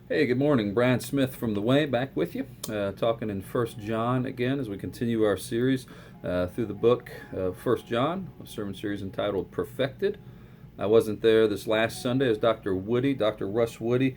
Hey, good morning. Brian Smith from The Way back with you, talking in First John again as we continue our series through the book of First John, a sermon series entitled Perfected. I wasn't there this last Sunday as Dr. Russ Woody,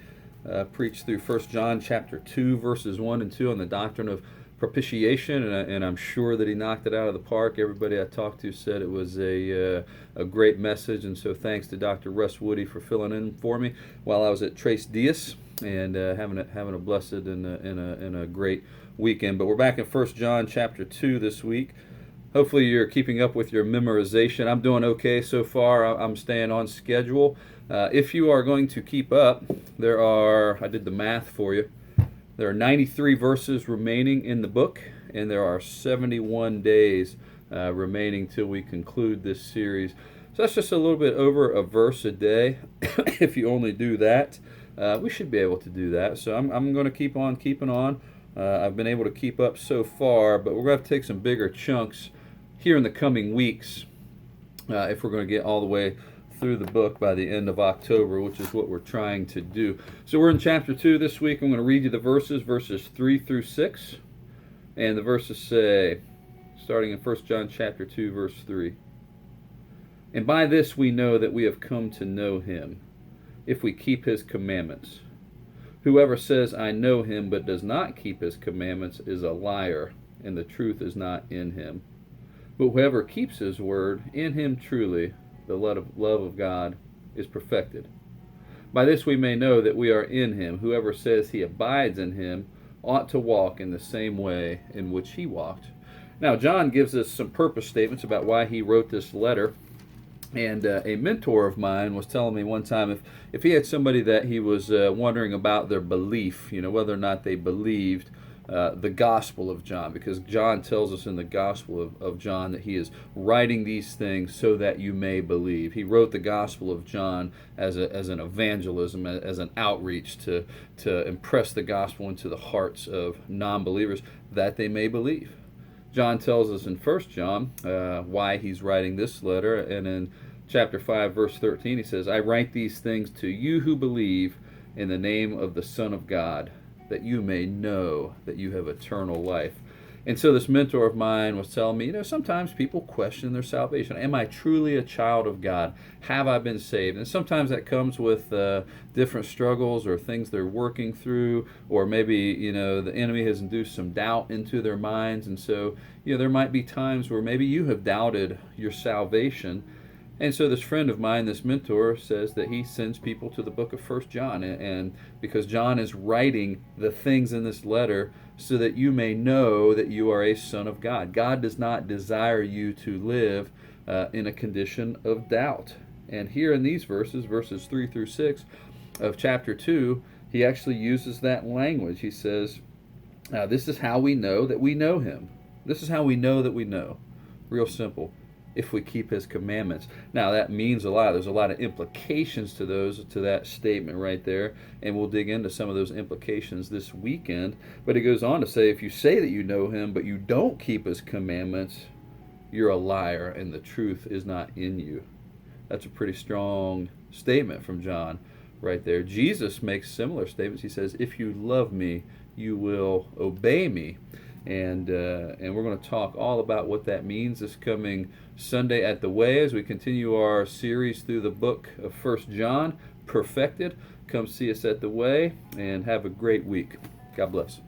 preached through First John chapter 2, verses 1 and 2 on the doctrine of propitiation, and I'm sure that he knocked it out of the park. Everybody I talked to said it was a great message, and so thanks to Dr. Russ Woody for filling in for me while I was at Trace Diaz and having a blessed and a great weekend. But we're back in First John chapter 2 this week. Hopefully you're keeping up with your memorization. I'm doing okay so far. I'm staying on schedule. If you are going to keep up, I did the math for you. There are 93 verses remaining in the book, and there are 71 days remaining till we conclude this series. So that's just a little bit over a verse a day. If you only do that, we should be able to do that. So I'm going to keep on keeping on. I've been able to keep up so far, but we're going to have to take some bigger chunks here in the coming weeks if we're going to get all the way through the book by the end of October, which is what we're trying to do. So we're in chapter 2 this week. I'm going to read you the verses 3 through 6. And the verses say, starting in 1 John chapter 2, verse 3. And by this we know that we have come to know him, if we keep his commandments. Whoever says, I know him, but does not keep his commandments is a liar, and the truth is not in him. But whoever keeps his word, in him truly the love of God is perfected. By this we may know that we are in him. Whoever says he abides in him ought to walk in the same way in which he walked. Now, John gives us some purpose statements about why he wrote this letter. And a mentor of mine was telling me one time if he had somebody that he was wondering about their belief, whether or not they believed the Gospel of John, because John tells us in the Gospel of John that he is writing these things so that you may believe. He wrote the Gospel of John as an evangelism, as an outreach to impress the gospel into the hearts of non-believers that they may believe. John tells us in 1 John why he's writing this letter, and in chapter 5, verse 13, he says, I write these things to you who believe in the name of the Son of God, that you may know that you have eternal life. And so this mentor of mine was telling me, sometimes people question their salvation. Am I truly a child of God? Have I been saved? And sometimes that comes with different struggles or things they're working through, or maybe, the enemy has induced some doubt into their minds. And so, there might be times where maybe you have doubted your salvation. And so this friend of mine, this mentor, says that he sends people to the book of First John, and because John is writing the things in this letter so that you may know that you are a son of God. God does not desire you to live in a condition of doubt. And here in these verses 3 through 6 of chapter 2, he actually uses that language. He says, this is how we know that we know him. This is how we know that we know. Real simple. If we keep his commandments. Now that means a lot. There's a lot of implications to that statement right there, and we'll dig into some of those implications this weekend. But it goes on to say, if you say that you know him, but you don't keep his commandments, you're a liar, and the truth is not in you. That's a pretty strong statement from John right there. Jesus makes similar statements. He says, if you love me, you will obey me. And we're going to talk all about what that means this coming Sunday at the Way as we continue our series through the book of First John, Perfected. Come see us at the Way and have a great week. God bless.